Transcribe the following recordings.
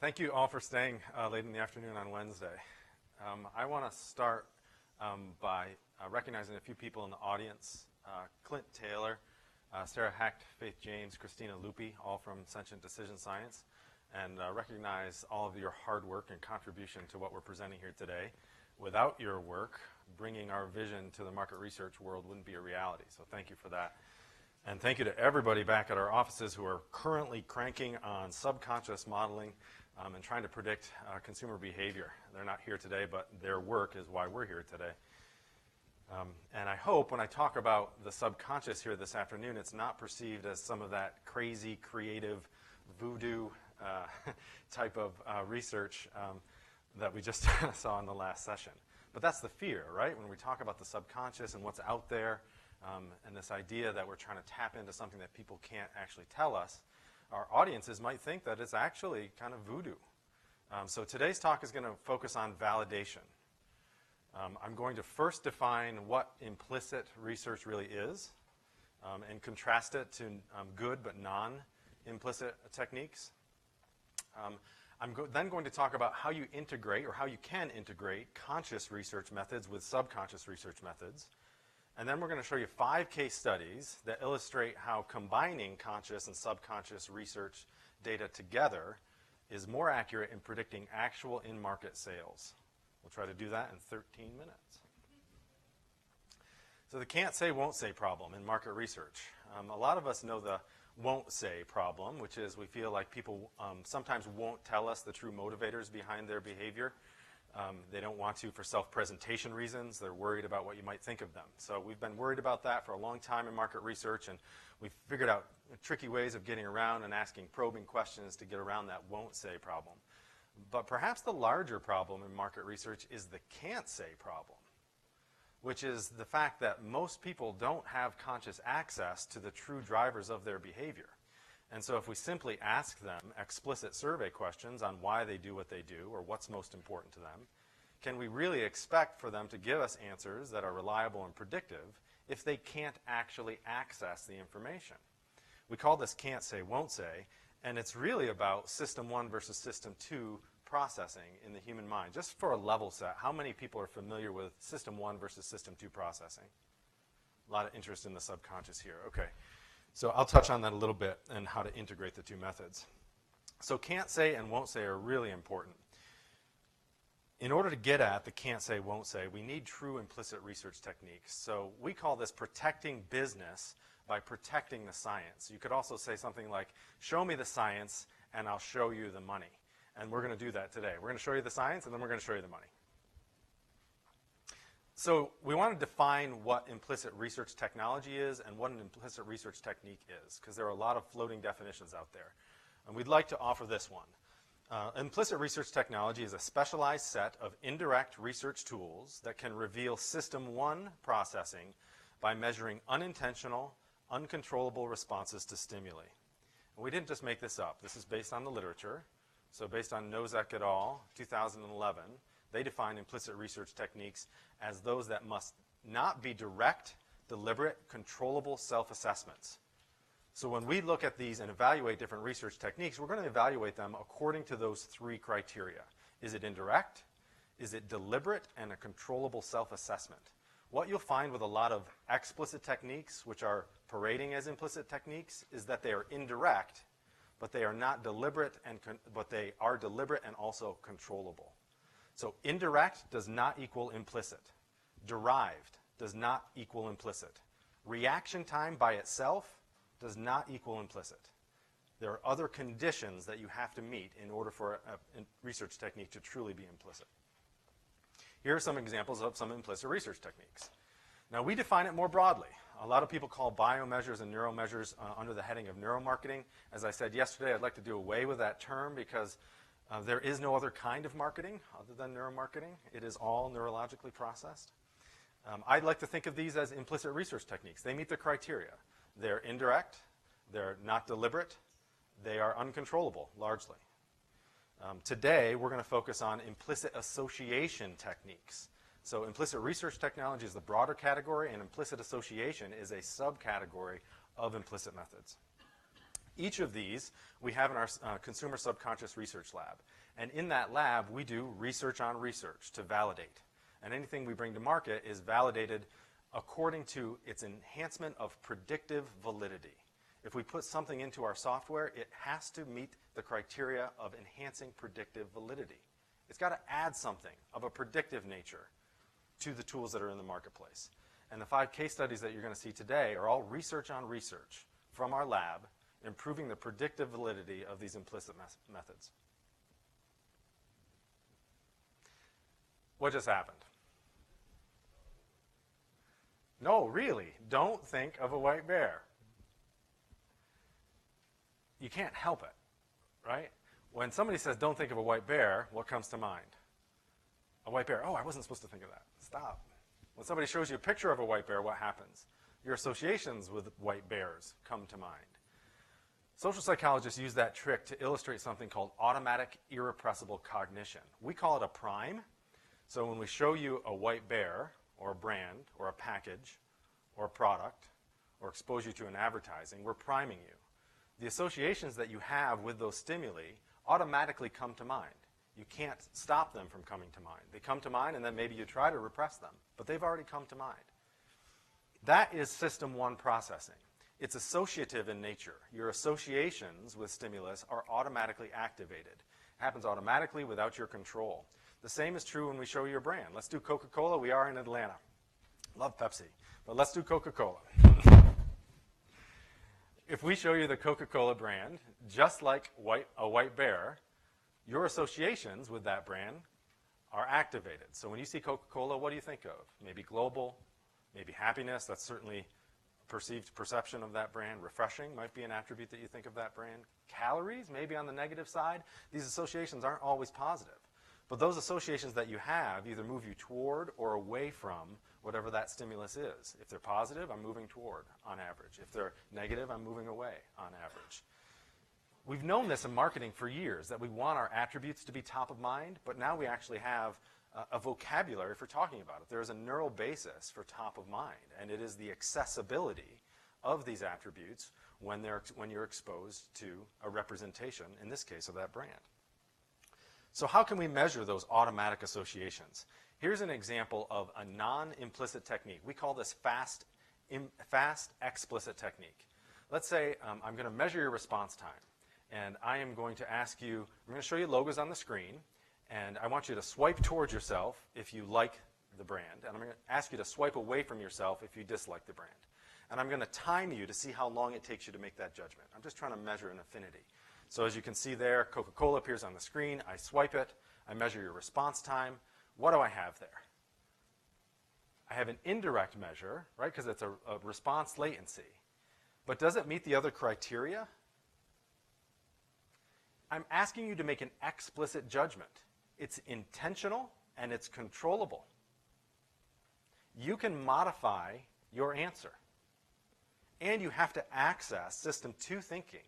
Thank you all for staying late in the afternoon on Wednesday. I want to start by recognizing a few people in the audience. Clint Taylor, Sarah Hecht, Faith James, Christina Lupi, all from Sentient Decision Science, and recognize all of your hard work and contribution to what we're presenting here today. Without your work, bringing our vision to the market research world wouldn't be a reality, so thank you for that. And thank you to everybody back at our offices who are currently cranking on subconscious modeling and trying to predict consumer behavior. They're not here today, but their work is why we're here today. And I hope when I talk about the subconscious here this afternoon, it's not perceived as some of that crazy, creative, voodoo type of research that we just saw in the last session. But that's the fear, right? When we talk about the subconscious and what's out there, and this idea that we're trying to tap into something that people can't actually tell us, our audiences might think that it's actually kind of voodoo. So today's talk is going to focus on validation. I'm going to first define what implicit research really is and contrast it to good but non-implicit techniques. I'm then going to talk about how you integrate, or how you can integrate, conscious research methods with subconscious research methods. And then we're going to show you 5 case studies that illustrate how combining conscious and subconscious research data together is more accurate in predicting actual in-market sales. We'll try to do that in 13 minutes. So the can't say, won't say problem in market research. A lot of us know the won't say problem, which is we feel like people sometimes won't tell us the true motivators behind their behavior. They don't want to for self-presentation reasons. They're worried about what you might think of them. So we've been worried about that for a long time in market research, and we've figured out tricky ways of getting around and asking probing questions to get around that won't say problem. But perhaps the larger problem in market research is the can't say problem, which is the fact that most people don't have conscious access to the true drivers of their behavior. And so if we simply ask them explicit survey questions on why they do what they do or what's most important to them, can we really expect for them to give us answers that are reliable and predictive if they can't actually access the information? We call this can't say, won't say, and it's really about system 1 versus system 2 processing in the human mind. Just for a level set, how many people are familiar with system 1 versus system 2 processing? A lot of interest in the subconscious here. Okay. So I'll touch on that a little bit and how to integrate the two methods. So can't say and won't say are really important. In order to get at the can't say, won't say, we need true implicit research techniques. So we call this protecting business by protecting the science. You could also say something like, show me the science and I'll show you the money. And we're going to do that today. We're going to show you the science and then we're going to show you the money. So we want to define what implicit research technology is and what an implicit research technique is, because there are a lot of floating definitions out there. And we'd like to offer this one. Implicit research technology is a specialized set of indirect research tools that can reveal system 1 processing by measuring unintentional, uncontrollable responses to stimuli. And we didn't just make this up. This is based on the literature. So based on Nozek et al., 2011, they define implicit research techniques as those that must not be direct, deliberate, controllable self-assessments. So when we look at these and evaluate different research techniques, we're going to evaluate them according to those 3 criteria. Is it indirect? Is it deliberate and a controllable self-assessment? What you'll find with a lot of explicit techniques, which are parading as implicit techniques, is that they are indirect, but they are not deliberate, but they are deliberate and also controllable. So indirect does not equal implicit. Derived does not equal implicit. Reaction time by itself does not equal implicit. There are other conditions that you have to meet in order for a research technique to truly be implicit. Here are some examples of some implicit research techniques. Now we define it more broadly. A lot of people call biomeasures and neuromeasures under the heading of neuromarketing. As I said yesterday, I'd like to do away with that term because there is no other kind of marketing other than neuromarketing. It is all neurologically processed. I'd like to think of these as implicit research techniques. They meet the criteria. They're indirect, they're not deliberate, they are uncontrollable, largely. Today, we're going to focus on implicit association techniques. So implicit research technology is the broader category, and implicit association is a subcategory of implicit methods. Each of these we have in our consumer subconscious research lab. And in that lab, we do research on research to validate. And anything we bring to market is validated according to its enhancement of predictive validity. If we put something into our software, it has to meet the criteria of enhancing predictive validity. It's got to add something of a predictive nature to the tools that are in the marketplace. And the 5 case studies that you're going to see today are all research on research from our lab, improving the predictive validity of these implicit methods. What just happened? No, really, don't think of a white bear. You can't help it, right? When somebody says, don't think of a white bear, what comes to mind? A white bear. Oh, I wasn't supposed to think of that. Stop. When somebody shows you a picture of a white bear, what happens? Your associations with white bears come to mind. Social psychologists use that trick to illustrate something called automatic irrepressible cognition. We call it a prime. So when we show you a white bear, or a brand, or a package, or a product, or expose you to an advertising, we're priming you. The associations that you have with those stimuli automatically come to mind. You can't stop them from coming to mind. They come to mind, and then maybe you try to repress them, but they've already come to mind. That is system 1 processing. It's associative in nature. Your associations with stimulus are automatically activated. It happens automatically without your control. The same is true when we show you a brand. Let's do Coca-Cola. We are in Atlanta. Love Pepsi, but let's do Coca-Cola. If we show you the Coca-Cola brand, just like a white bear, your associations with that brand are activated. So when you see Coca-Cola, what do you think of? Maybe global, maybe happiness. That's certainly perceived perception of that brand. Refreshing might be an attribute that you think of that brand. Calories, maybe on the negative side. These associations aren't always positive. But those associations that you have either move you toward or away from whatever that stimulus is. If they're positive, I'm moving toward on average. If they're negative, I'm moving away on average. We've known this in marketing for years, that we want our attributes to be top of mind, but now we actually have a vocabulary for talking about it. There is a neural basis for top of mind, and it is the accessibility of these attributes when you're exposed to a representation, in this case, of that brand. So how can we measure those automatic associations? Here's an example of a non-implicit technique. We call this fast explicit technique. Let's say I'm going to measure your response time, and I am going to ask you, I'm going to show you logos on the screen, and I want you to swipe towards yourself if you like the brand, and I'm going to ask you to swipe away from yourself if you dislike the brand. And I'm going to time you to see how long it takes you to make that judgment. I'm just trying to measure an affinity. So as you can see there, Coca-Cola appears on the screen. I swipe it. I measure your response time. What do I have there? I have an indirect measure, right, because it's a response latency. But does it meet the other criteria? I'm asking you to make an explicit judgment. It's intentional and it's controllable. You can modify your answer. And you have to access system 2 thinking.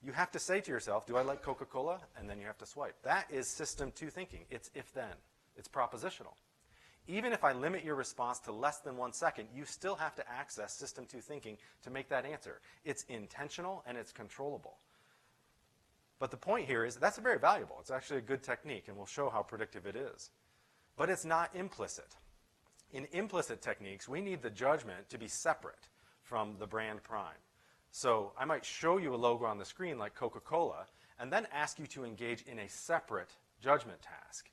You have to say to yourself, do I like Coca-Cola? And then you have to swipe. That is system 2 thinking. It's if-then. It's propositional. Even if I limit your response to less than 1 second, you still have to access system 2 thinking to make that answer. It's intentional and it's controllable. But the point here is that's very valuable. It's actually a good technique, and we'll show how predictive it is. But it's not implicit. In implicit techniques, we need the judgment to be separate from the brand prime. So I might show you a logo on the screen like Coca-Cola and then ask you to engage in a separate judgment task.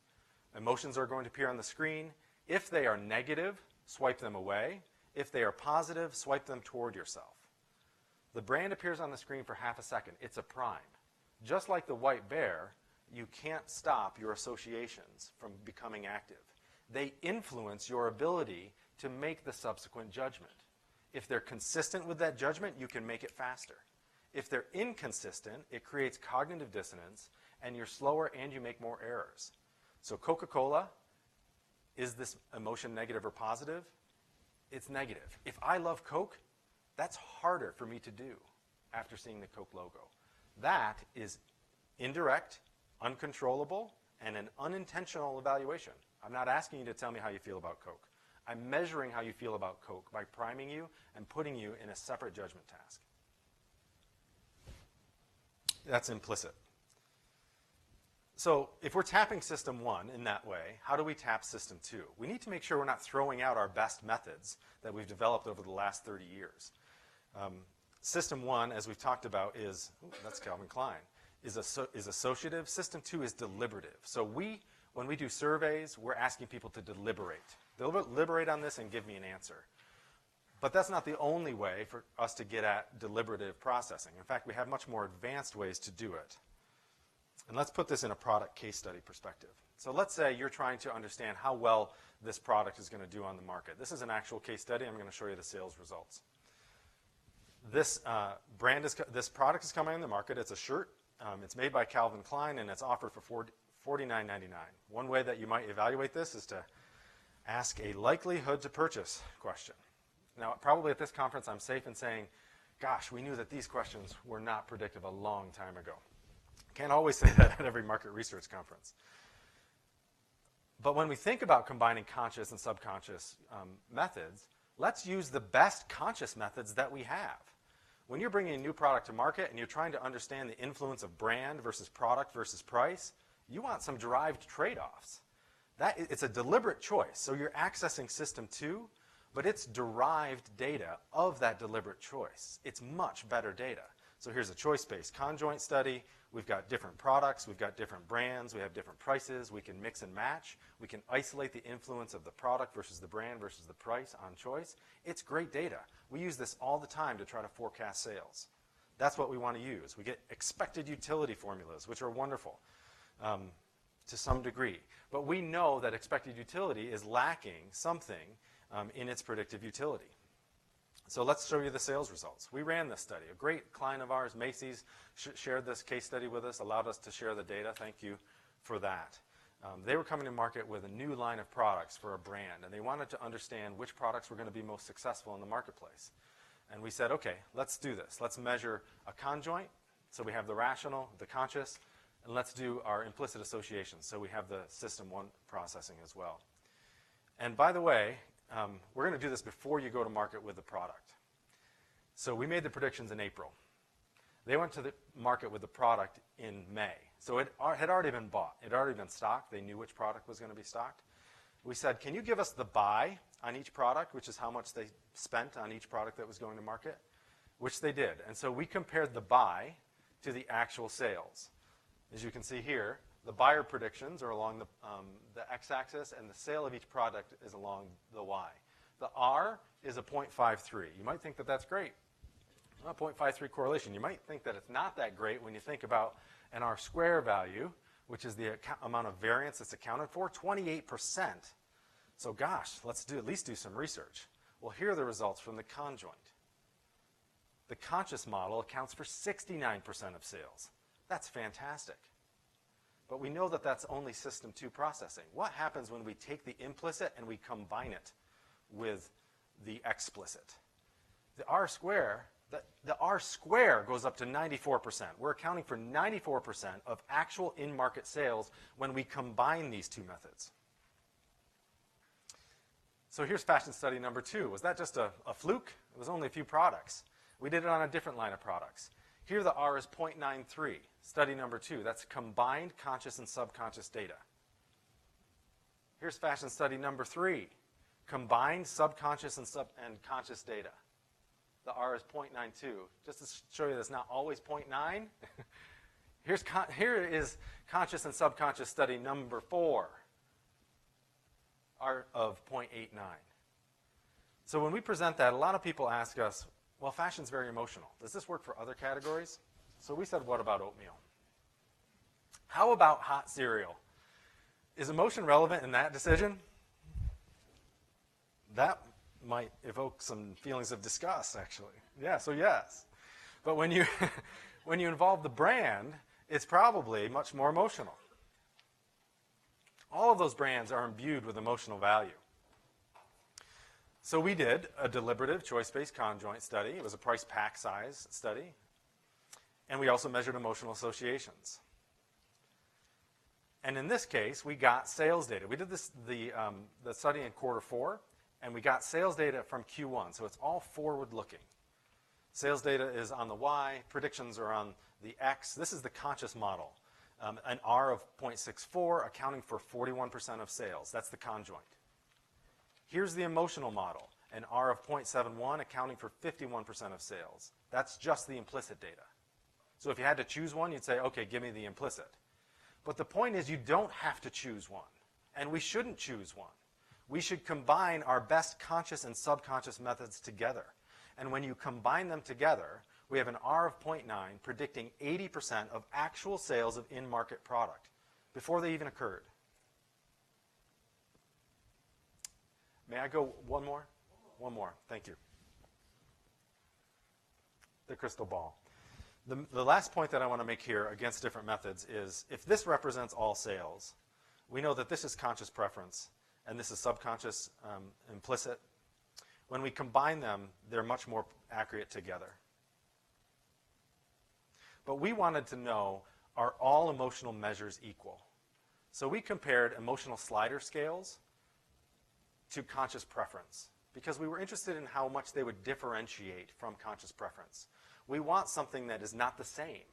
Emotions are going to appear on the screen. If they are negative, swipe them away. If they are positive, swipe them toward yourself. The brand appears on the screen for half a second. It's a prime. Just like the white bear, you can't stop your associations from becoming active. They influence your ability to make the subsequent judgment. If they're consistent with that judgment, you can make it faster. If they're inconsistent, it creates cognitive dissonance, and you're slower and you make more errors. So Coca-Cola, is this emotion negative or positive? It's negative. If I love Coke, that's harder for me to do after seeing the Coke logo. That is indirect, uncontrollable, and an unintentional evaluation. I'm not asking you to tell me how you feel about Coke. I'm measuring how you feel about Coke by priming you and putting you in a separate judgment task. That's implicit. So if we're tapping system 1 in that way, how do we tap system 2? We need to make sure we're not throwing out our best methods that we've developed over the last 30 years. System 1, as we've talked about, is, that's Calvin Klein, is associative. System 2 is deliberative. So when we do surveys, we're asking people to deliberate. Deliberate on this and give me an answer. But that's not the only way for us to get at deliberative processing. In fact, we have much more advanced ways to do it. And let's put this in a product case study perspective. So let's say you're trying to understand how well this product is going to do on the market. This is an actual case study. I'm going to show you the sales results. This product is coming on the market. It's a shirt. It's made by Calvin Klein, and it's offered for $49.99. One way that you might evaluate this is to ask a likelihood to purchase question. Now, probably at this conference, I'm safe in saying, gosh, we knew that these questions were not predictive a long time ago. Can't always say that at every market research conference. But when we think about combining conscious and subconscious methods, let's use the best conscious methods that we have. When you're bringing a new product to market and you're trying to understand the influence of brand versus product versus price, you want some derived trade-offs. It's a deliberate choice. So you're accessing system 2, but it's derived data of that deliberate choice. It's much better data. So here's a choice-based conjoint study. We've got different products. We've got different brands. We have different prices. We can mix and match. We can isolate the influence of the product versus the brand versus the price on choice. It's great data. We use this all the time to try to forecast sales. That's what we want to use. We get expected utility formulas, which are wonderful to some degree. But we know that expected utility is lacking something in its predictive utility. So let's show you the sales results. We ran this study. A great client of ours, Macy's, shared this case study with us, allowed us to share the data. Thank you for that. They were coming to market with a new line of products for a brand, and they wanted to understand which products were going to be most successful in the marketplace. And we said, okay, let's do this. Let's measure a conjoint. So we have the rational, the conscious, and let's do our implicit associations. So we have the system 1 processing as well. And by the way, we're going to do this before you go to market with the product. So we made the predictions in April. They went to the market with the product in May. So it had already been bought. It had already been stocked. They knew which product was going to be stocked. We said, can you give us the buy on each product, which is how much they spent on each product that was going to market, which they did. And so we compared the buy to the actual sales. As you can see here, the buyer predictions are along the x-axis, and the sale of each product is along the y. The R is a 0.53. You might think that that's great. A 0.53 correlation. You might think that it's not that great when you think about an R square value, which is the amount of variance that's accounted for, 28%. So gosh, let's at least do some research. Well, here are the results from the conjoint. The conscious model accounts for 69% of sales. That's fantastic. But we know that that's only system 2 processing. What happens when we take the implicit and we combine it with the explicit? The R square goes up to 94%. We're accounting for 94% of actual in-market sales when we combine these two methods. So here's fashion study number 2. Was that just a fluke? It was only a few products. We did it on a different line of products. Here the R is 0.93. Study number 2. That's combined conscious and subconscious data. Here's fashion study number 3. Combined subconscious and conscious data. The R is 0.92. Just to show you that's not always 0.9. Here is conscious and subconscious study number 4. R of 0.89. So when we present that, a lot of people ask us, well, fashion's very emotional. Does this work for other categories? So we said, what about oatmeal? How about hot cereal? Is emotion relevant in that decision? That might evoke some feelings of disgust, actually. Yeah, so yes. But when you involve the brand, it's probably much more emotional. All of those brands are imbued with emotional value. So we did a deliberative choice-based conjoint study. It was a price pack size study. And we also measured emotional associations. And in this case, we got sales data. We did the study in quarter 4, and we got sales data from Q1. So it's all forward-looking. Sales data is on the Y. Predictions are on the X. This is the conscious model. An R of 0.64 accounting for 41% of sales. That's the conjoint. Here's the emotional model. An R of 0.71 accounting for 51% of sales. That's just the implicit data. So if you had to choose one, you'd say, okay, give me the implicit. But the point is you don't have to choose one. And we shouldn't choose one. We should combine our best conscious and subconscious methods together. And when you combine them together, we have an R of 0.9 predicting 80% of actual sales of in-market product before they even occurred. May I go one more? One more. Thank you. The crystal ball. The last point that I want to make here against different methods is if this represents all sales, we know that this is conscious preference and this is subconscious implicit. When we combine them, they're much more accurate together. But we wanted to know, are all emotional measures equal? So we compared emotional slider scales to conscious preference because we were interested in how much they would differentiate from conscious preference. We want something that is not the same.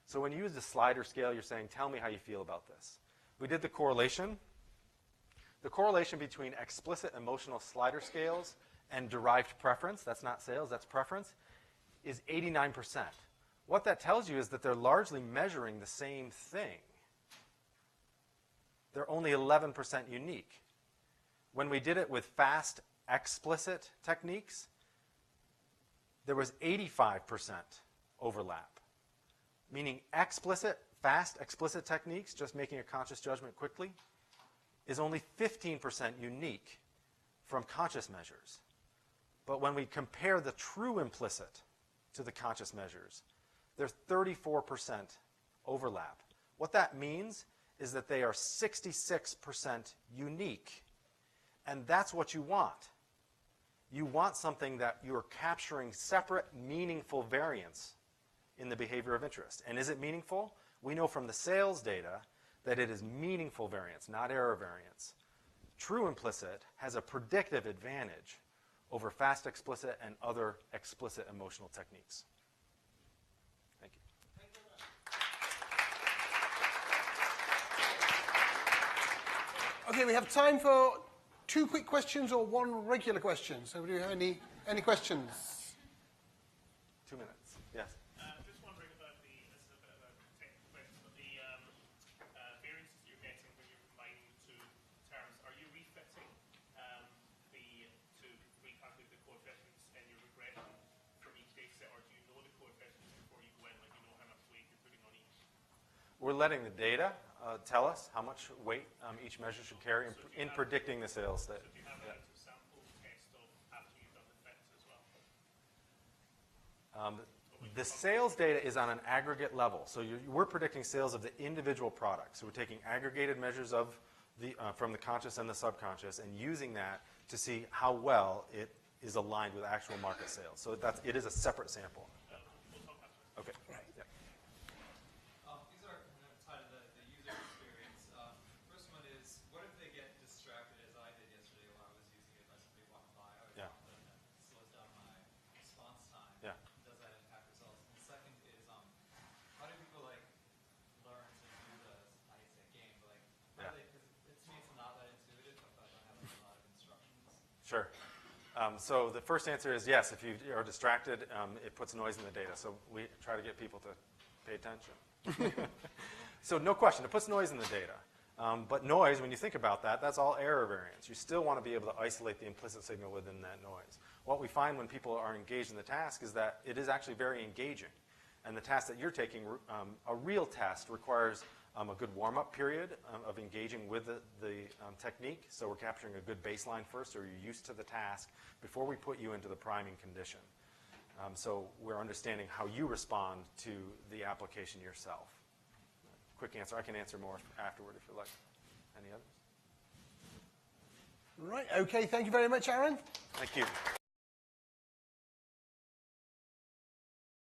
So when you use the slider scale, you're saying, tell me how you feel about this. We did the correlation. The correlation between explicit emotional slider scales and derived preference, that's not sales, that's preference, is 89%. What that tells you is that they're largely measuring the same thing. They're only 11% unique. When we did it with fast explicit techniques, there was 85% overlap. Meaning fast explicit techniques, just making a conscious judgment quickly, is only 15% unique from conscious measures. But when we compare the true implicit to the conscious measures, there's 34% overlap. What that means is that they are 66% unique. And that's what you want. You want something that you're capturing separate, meaningful variance in the behavior of interest. And is it meaningful? We know from the sales data that it is meaningful variance, not error variance. True implicit has a predictive advantage over fast explicit and other explicit emotional techniques. Thank you. Okay, we have time for 2 quick questions or 1 regular question. So do you have any questions? 2 minutes. Yes. Just wondering about this is a bit of a technical question, but the variances you're getting when you're combining the two terms, are you refitting to recalculate the coefficients in your regression from each data set, or do you know the coefficients before you go in, like you know how much weight you're putting on each? We're letting the data tell us how much weight each measure should carry in predicting the sales. So do you have an active sample test of after you've done the fits as well? The sales data is on an aggregate level. So we're predicting sales of the individual product. So we're taking aggregated measures of from the conscious and the subconscious and using that to see how well it is aligned with actual market sales. So it is a separate sample. We'll talk after. Okay. Right. Yeah. These are kind of tied to the user experience. First one is, what if they get distracted, as I did yesterday while I was using it by somebody walking by? I always found that slows down my response time. Yeah. Does that impact results? And the second is, how do people learn to do the, I hate to say game, but how do they, because to me it's not that intuitive if I don't have a lot of instructions. Sure. So the first answer is yes. If you are distracted, it puts noise in the data. So we try to get people to pay attention. So no question, it puts noise in the data. But noise, when you think about that, that's all error variance. You still want to be able to isolate the implicit signal within that noise. What we find when people are engaged in the task is that it is actually very engaging. And the task that you're taking, a real test, requires a good warm-up period of engaging with the technique. So we're capturing a good baseline first, so you're used to the task before we put you into the priming condition. So we're understanding how you respond to the application yourself. Quick answer. I can answer more afterward if you like. Any others? Right. Okay. Thank you very much, Aaron. Thank you.